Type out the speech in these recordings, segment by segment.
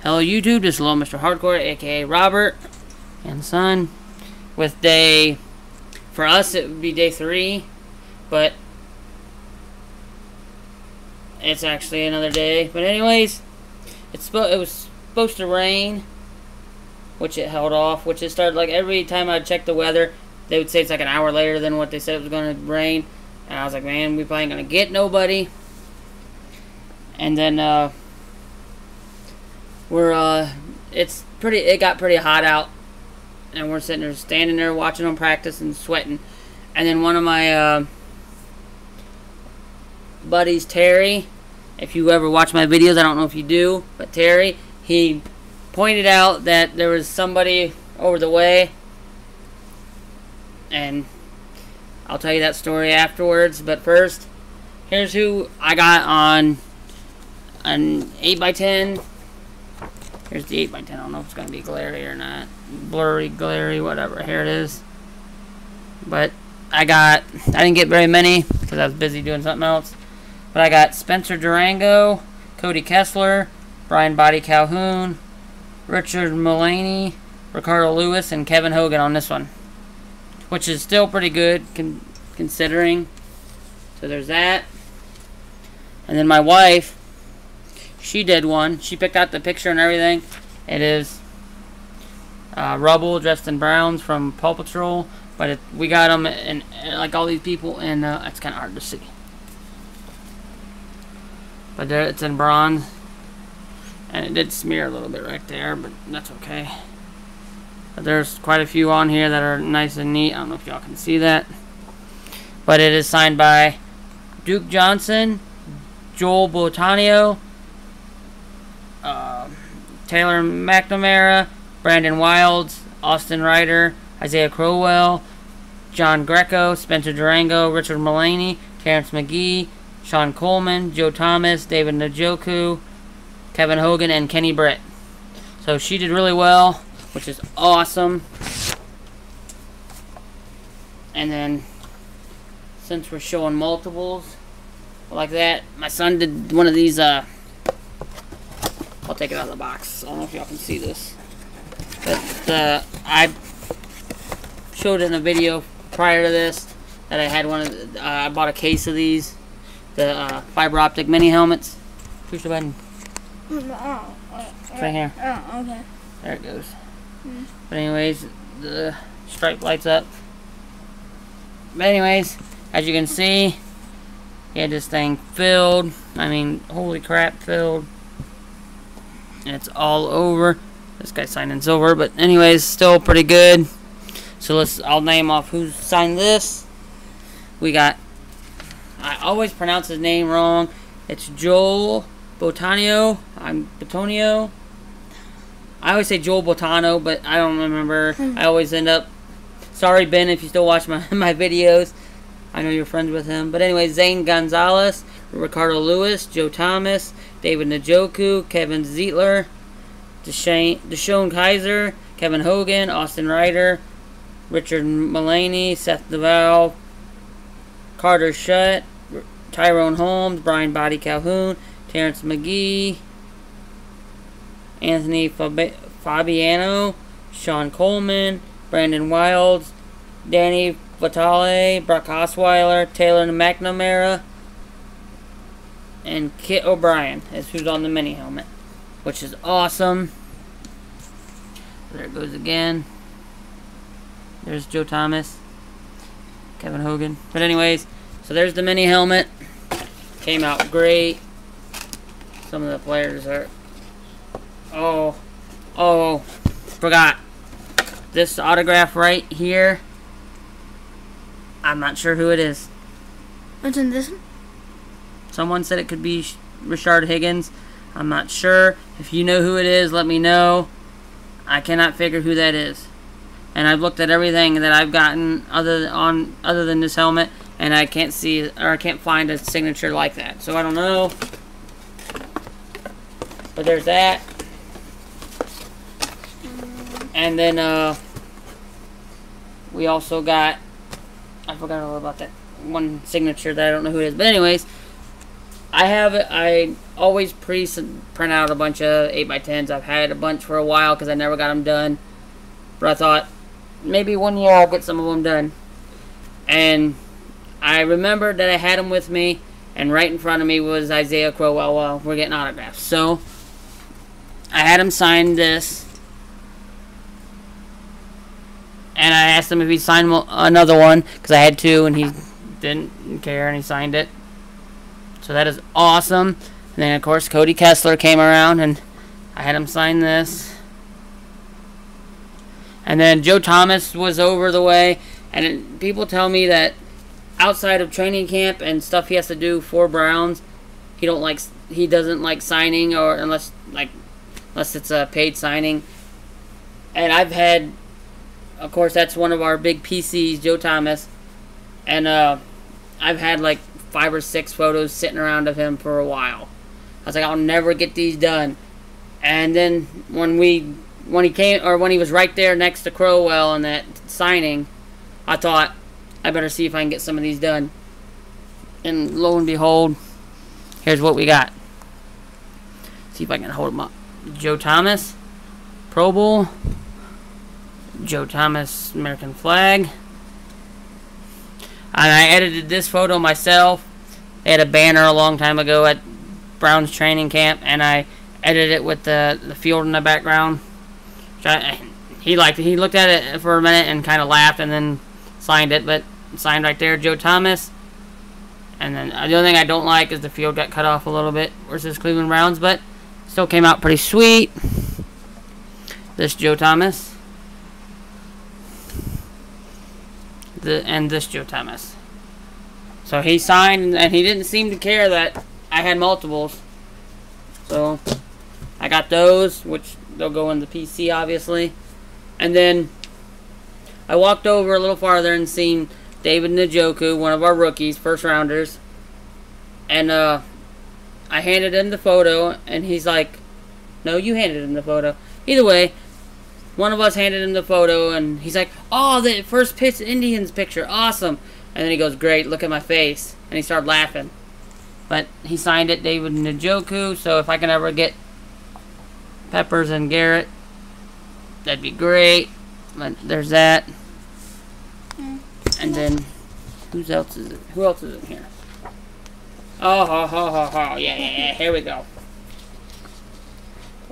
Hello YouTube, this is Little Mr. Hardcore, aka Robert and Son. With day, for us it would be day 3, but it's actually another day. But anyways, it was supposed to rain, which it held off, which it started like every time I checked the weather, they would say it's like an hour later than what they said it was going to rain. And I was like, man, we probably ain't going to get nobody. And then, it got pretty hot out, and we're sitting there, standing there, watching them practice and sweating. And then one of my buddies, Terry, if you ever watch my videos, I don't know if you do, but Terry, he pointed out that there was somebody over the way, and I'll tell you that story afterwards. But first, here's who I got on an 8x10. Here's the 8x10. I don't know if it's going to be glary or not. Blurry, glary, whatever. Here it is. But I didn't get very many because I was busy doing something else. But I got Spencer Durango, Cody Kessler, Brian Body Calhoun, Richard Mullaney, Ricardo Lewis, and Kevin Hogan on this one, which is still pretty good considering. So there's that. And then my wife, she did one. She picked out the picture and everything. It is Rubble dressed in Browns from Paw Patrol, but we got them and like all these people, and it's kind of hard to see. But there, it's in bronze, and it did smear a little bit right there, but that's okay. But there's quite a few on here that are nice and neat. I don't know if y'all can see that, but it is signed by Duke Johnson, Joel Botanio, Taylor McNamara, Brandon Wilds, Austin Ryder, Isaiah Crowell, John Greco, Spencer Durango, Richard Mullaney, Terrence McGee, Sean Coleman, Joe Thomas, David Njoku, Kevin Hogan, and Kenny Britt. So she did really well, which is awesome. And then, since we're showing multiples like that, my son did one of these, I'll take it out of the box. I don't know if y'all can see this. But I showed in a video prior to this that I had one of the, I bought a case of these, the fiber optic mini helmets. Push the button. Oh, It's right here. oh, okay. There it goes. But anyways, the stripe lights up. But anyways, as you can see, he had this thing filled. I mean, holy crap, filled. And it's all over. This guy's signed in silver, but anyways, still pretty good. So I'll name off who signed this. We got, I always pronounce his name wrong. It's Joel Botanio. Botanio. I always say Joel Botano, but I don't remember. I always end up, sorry Ben if you still watch my videos. I know you're friends with him. But anyway, Zane Gonzalez, Ricardo Lewis, Joe Thomas, David Njoku, Kevin Zietler, Deshaun Kaiser, Kevin Hogan, Austin Ryder, Richard Mullaney, Seth DeVal, Carter Shutt, Tyrone Holmes, Brian Body Calhoun, Terrence McGee, Anthony Fabiano, Sean Coleman, Brandon Wilds, Danny Vitale, Brock Osweiler, Taylor McNamara, and Kit O'Brien is who's on the mini helmet, which is awesome. There it goes again. There's Joe Thomas, Kevin Hogan. But anyways, so there's the mini helmet. Came out great. Some of the players are... Oh, forgot. This autograph right here, I'm not sure who it is. What's in this one? Someone said it could be Rashard Higgins. I'm not sure. If you know who it is, let me know. I cannot figure who that is. And I've looked at everything that I've gotten other than this helmet, and I can't see, or I can't find a signature like that. So I don't know. But there's that. And then we also got, I forgot all about that one signature that I don't know who it is. But anyways, I always print out a bunch of 8x10s. I've had a bunch for a while because I never got them done. But I thought, maybe one year I'll get some of them done. And I remembered that I had them with me, and right in front of me was Isaiah Crowell while we're getting autographs. So, I had him sign this. And I asked him if he'd sign another one, because I had two, and he didn't care, and he signed it. So that is awesome. And then, of course, Cody Kessler came around, and I had him sign this. And then Joe Thomas was over the way, and people tell me that outside of training camp and stuff he has to do for Browns, he doesn't like signing, or unless it's a paid signing. And I've had, of course, that's one of our big PCs, Joe Thomas, and I've had like 5 or 6 photos sitting around of him for a while. I was like, I'll never get these done. And then when he was right there next to Crowell in that signing, I thought, I better see if I can get some of these done. And lo and behold, here's what we got. See if I can hold them up. Joe Thomas, Pro Bowl, Joe Thomas, American flag. And I edited this photo myself. They had a banner a long time ago at Browns training camp, and I edited it with the field in the background. He liked it. He looked at it for a minute and kind of laughed, and then signed it. But signed right there, Joe Thomas. And then the only thing I don't like is the field got cut off a little bit versus Cleveland Browns, but still came out pretty sweet. This Joe Thomas. And this Joe Thomas. So he signed, and he didn't seem to care that I had multiples. So I got those, which they'll go in the PC, obviously. And then I walked over a little farther and seen David Njoku, one of our rookies, first rounders. And I handed him the photo, and he's like, no, you handed him the photo. Either way, one of us handed him the photo, and he's like, oh, the first pitch Indians picture, awesome. And then he goes, great, look at my face. And he started laughing. But he signed it, David Njoku, so if I can ever get Peppers and Garrett, that'd be great. But there's that. And then, who else is in here? Oh, yeah, here we go.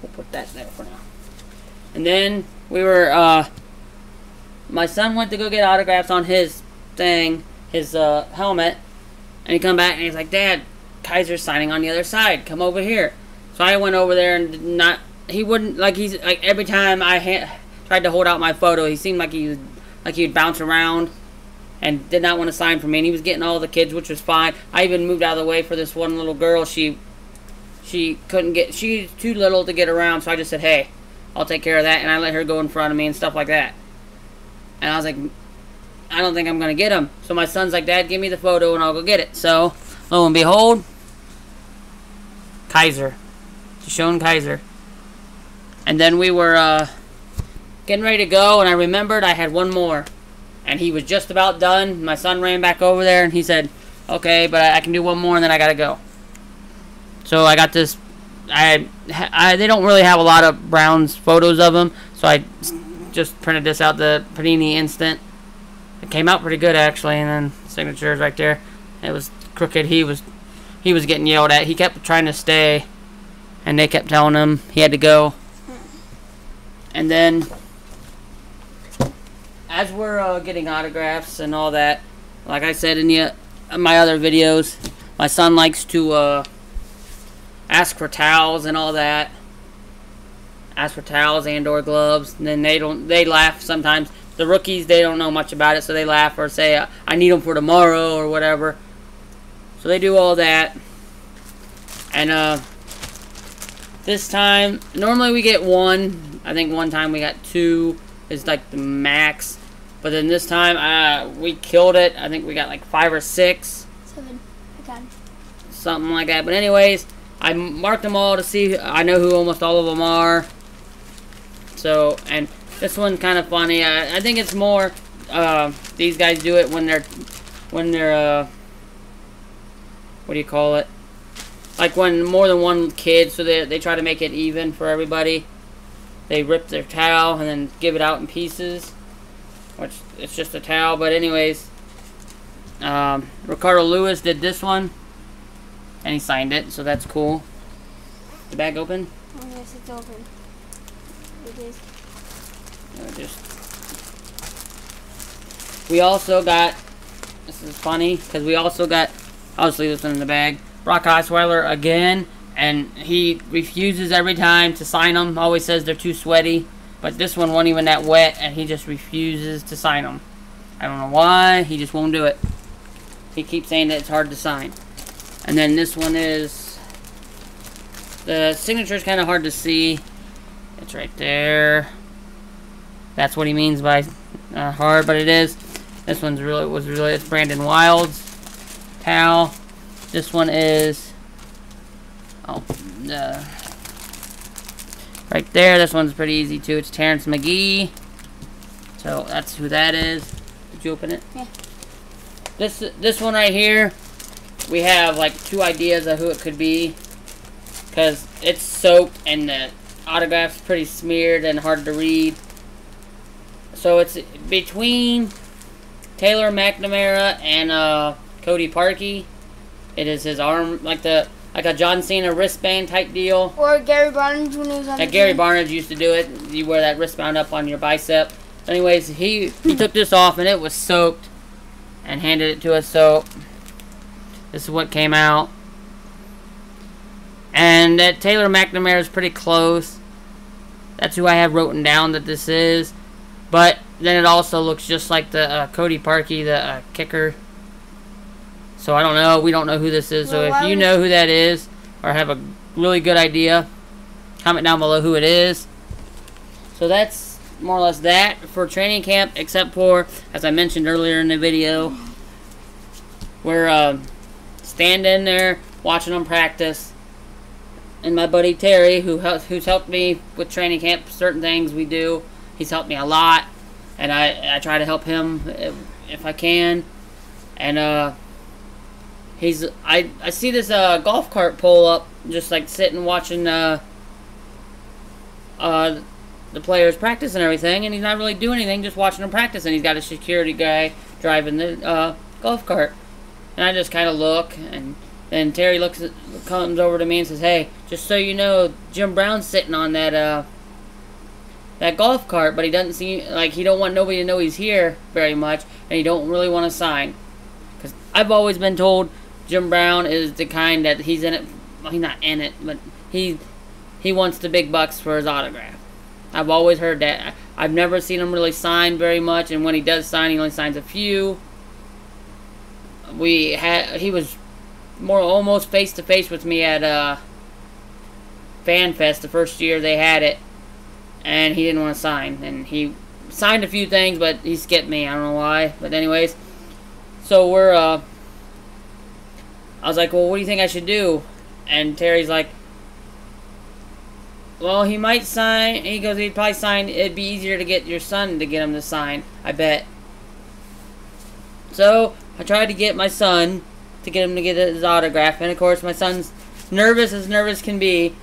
We'll put that there for now. And then, we were, my son went to go get autographs on his thing, his helmet, and he come back and he's like, Dad, Kaiser's signing on the other side, come over here. So I went over there and he wouldn't, every time I tried to hold out my photo, he seemed like he would bounce around and did not want to sign for me, and he was getting all the kids, which was fine. I even moved out of the way for this one little girl. She's too little to get around, so I just said, hey, I'll take care of that, and I let her go in front of me and stuff like that. And I was like, I don't think I'm going to get him. So my son's like, Dad, give me the photo and I'll go get it. So, lo and behold, Kaiser. Deshaun Kaiser. And then we were getting ready to go, and I remembered I had one more. And he was just about done. My son ran back over there, and he said, okay, but I can do one more, and then I got to go. So I got this. They don't really have a lot of Browns photos of him, so I just printed this out, the Panini Instant. It came out pretty good, actually, and then signatures right there. It was crooked. He was getting yelled at. He kept trying to stay, and they kept telling him he had to go. And then, as we're getting autographs and all that, like I said in my other videos, my son likes to ask for towels and all that. Ask for towels and/or gloves. And then they laugh sometimes. The rookies, they don't know much about it, so they laugh or say, I need them for tomorrow or whatever. So they do all that. And this time, normally we get one. I think one time we got 2 is like the max. But then this time, we killed it. I think we got like 5 or 6. 7. Again. Something like that. But anyways, I marked them all to see. I know who almost all of them are. So, and this one's kind of funny. I think it's more, these guys do it when they're, what do you call it? like when more than one kid, so they try to make it even for everybody. They rip their towel and then give it out in pieces, which it's just a towel. But anyways, Ricardo Lewis did this one, and he signed it, so that's cool. The bag open? Oh, yes, it's open. It is. We also got, this is funny, because we also got, I'll just leave this one in the bag, Brock Osweiler again, and he refuses every time to sign them, always says they're too sweaty, but this one wasn't even that wet, and he just refuses to sign them. I don't know why, he just won't do it. He keeps saying that it's hard to sign. And then this one is, the signature is kind of hard to see. It's right there. That's what he means by hard, but it is. This one's really, it's Brandon Wild's towel. This one is, right there. This one's pretty easy too. It's Terrence McGee. So that's who that is. Did you open it? Yeah. This one right here, we have like 2 ideas of who it could be, because it's soaked and the autograph's pretty smeared and hard to read. So it's between Taylor McNamara and Cody Parkey. It is his arm, like a John Cena wristband type deal. Or Gary Barnage when he was on the Gary team. Barnage used to do it. You wear that wristband up on your bicep. Anyways, he took this off and it was soaked and handed it to us. So this is what came out. And that Taylor McNamara is pretty close. That's who I have written down that this is. But then it also looks just like the Cody Parkey, the kicker. So I don't know. We don't know who this is. So if you know who that is or have a really good idea, comment down below who it is. So that's more or less that for training camp, except for, as I mentioned earlier in the video, we're standing there watching them practice. And my buddy Terry, who's helped me with training camp, certain things we do, he's helped me a lot, and I try to help him if I can. And I see this golf cart pull up, just like sitting watching the players practice and everything, and he's not really doing anything, just watching them practice. And he's got a security guy driving the golf cart, and I just kind of look, and then Terry comes over to me and says, "Hey, just so you know, Jim Brown's sitting on that golf cart, but he doesn't seem like he don't want nobody to know he's here very much, and he don't really want to sign." Because I've always been told Jim Brown is the kind that he's in it. Well, he's not in it, but he wants the big bucks for his autograph. I've always heard that. I've never seen him really sign very much, and when he does sign, he only signs a few. He was more almost face to face with me at FanFest the first year they had it, and he didn't want to sign, and he signed a few things, but he skipped me. I don't know why, but anyways, so I was like, well, what do you think I should do? And Terry's like, well, he might sign. He goes, he'd probably sign. It'd be easier to get your son to get him to sign, I bet. So I tried to get my son to get him to get his autograph, and of course my son's nervous as nervous can be.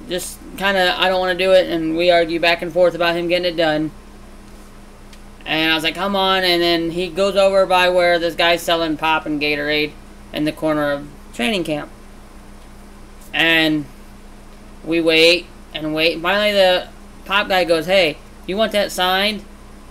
Just kind of, I don't want to do it, and we argue back and forth about him getting it done. And I was like, come on, and then he goes over by where this guy's selling pop and Gatorade in the corner of training camp. And we wait and wait. Finally the pop guy goes, "Hey, you want that signed?"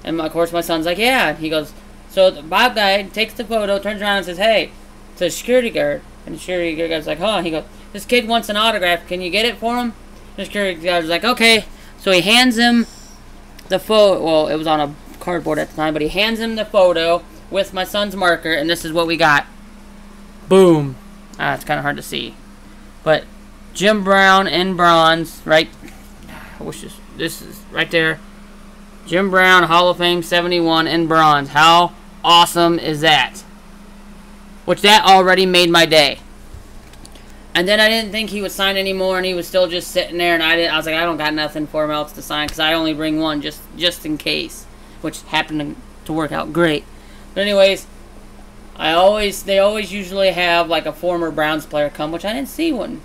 And of course my son's like, "Yeah." And he goes, so the pop guy takes the photo, turns around and says, "Hey," to the security guard. And the security guard's like, "Huh?" He goes, "This kid wants an autograph. Can you get it for him?" And the security guard's like, "Okay." So he hands him the photo. Well, it was on a cardboard at the time, but he hands him the photo with my son's marker, and this is what we got. Boom. It's kind of hard to see, but Jim Brown in bronze, right? I wish this is right there. Jim Brown, Hall of Fame 71 in bronze. How awesome is that? Which that already made my day. And then I didn't think he would sign anymore, and he was still just sitting there, and I was like, I don't got nothing for him else to sign, because I only bring one just in case, which happened to work out great. But anyways, They always usually have like a former Browns player come, which I didn't see one.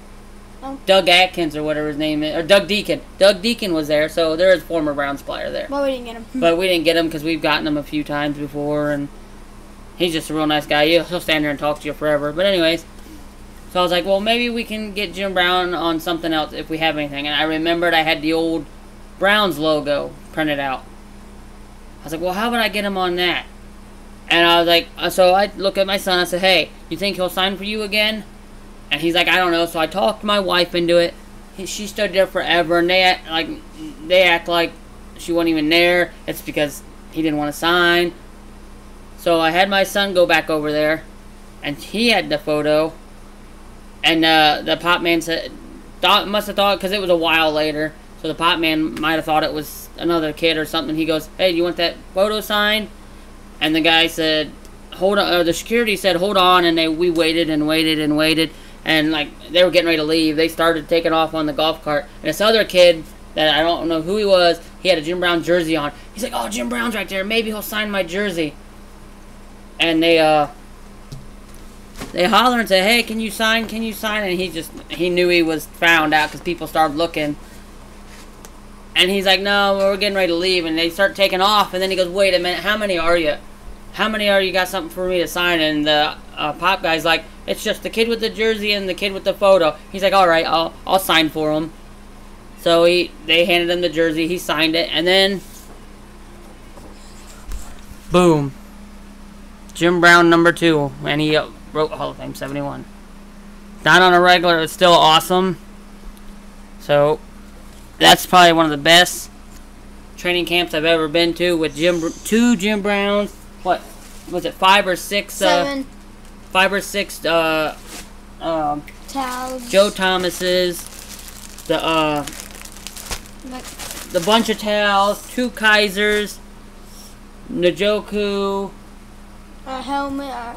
Oh. Doug Atkins or whatever his name is, or Doug Deacon. Doug Deacon was there, so there is a former Browns player there. But we didn't get him. But we didn't get him because we've gotten him a few times before, and he's just a real nice guy. He'll stand there and talk to you forever. But anyways, so I was like, well, maybe we can get Jim Brown on something else if we have anything. And I remembered I had the old Browns logo printed out. I was like, well, how about I get him on that? And I was like, so I look at my son. I said, hey, you think he'll sign for you again? And he's like, I don't know. So I talked my wife into it. She stood there forever, and they act like she wasn't even there. It's because he didn't want to sign. So I had my son go back over there, and he had the photo. And the pop man must have thought, because it was a while later, so the pop man might have thought it was another kid or something. He goes, hey, do you want that photo signed? And the guy said, hold on. Or the security said, hold on. And we waited and waited and waited. And like they were getting ready to leave. They started taking off on the golf cart. And this other kid that I don't know who he was, he had a Jim Brown jersey on. He's like, oh, Jim Brown's right there. Maybe he'll sign my jersey. And they holler and say, hey, can you sign? Can you sign? And he knew he was found out because people started looking. And he's like, no, we're getting ready to leave. And they start taking off. And then he goes, wait a minute, how many are you? How many are you? Got something for me to sign? And the pop guy's like, it's just the kid with the jersey and the kid with the photo. He's like, all right, I'll sign for him. So they handed him the jersey. He signed it. And then, boom. Jim Brown #2. And he wrote Hall of Fame 71. Not on a regular. It's still awesome. So, that's probably one of the best training camps I've ever been to with two Jim Browns. What was it? 5 or 6? 7. 5 or 6. Towels. Joe Thomas's. The bunch of towels. 2 Kaisers. Njoku. A helmet.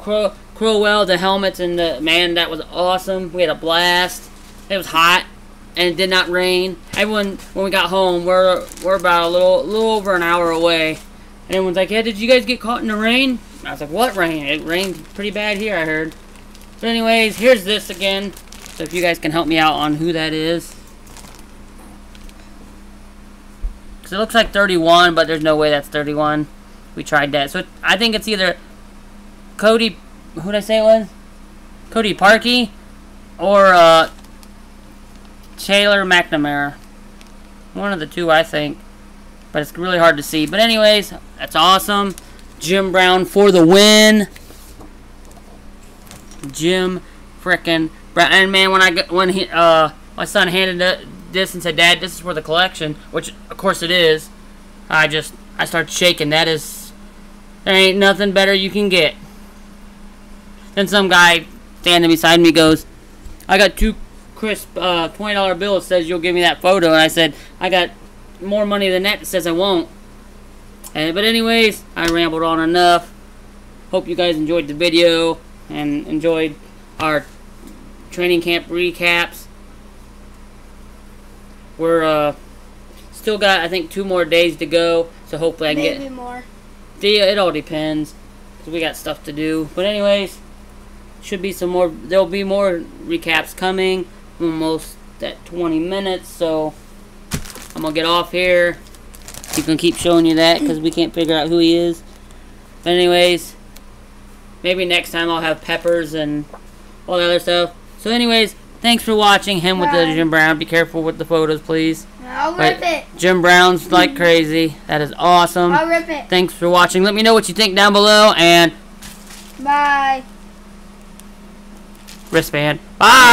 Crowell, the helmets, and man, that was awesome. We had a blast. It was hot, and it did not rain. Everyone, when we got home, we're about a little over an hour away. And everyone's like, yeah, did you guys get caught in the rain? I was like, what rain? It rained pretty bad here, I heard. But anyways, here's this again. So if you guys can help me out on who that is. Because it looks like 31, but there's no way that's 31. We tried that. So I think it's either Cody, who'd I say it was? Cody Parkey or Taylor McNamara. One of the two, I think. But it's really hard to see. But anyways, that's awesome. Jim Brown for the win. Jim frickin' Brown. And man, when my son handed this and said, Dad, this is for the collection, which of course it is, I started shaking. There ain't nothing better you can get. Then some guy standing beside me goes, I got 2 crisp $20 bills that says you'll give me that photo. And I said, I got more money than that says I won't. But anyways, I rambled on enough. Hope you guys enjoyed the video and enjoyed our training camp recaps. We're still got, I think, 2 more days to go. So hopefully I can get... Maybe more. It all depends. Because we got stuff to do. But anyways, should be some more. There'll be more recaps coming. Almost at 20 minutes. So I'm going to get off here. You can keep showing you that because we can't figure out who he is. But anyways, maybe next time I'll have peppers and all the other stuff. So anyways, thanks for watching him with the Jim Brown. Be careful with the photos, please. I'll rip it. Jim Brown's like crazy. That is awesome. I'll rip it. Thanks for watching. Let me know what you think down below. And bye. Wristband. Bye.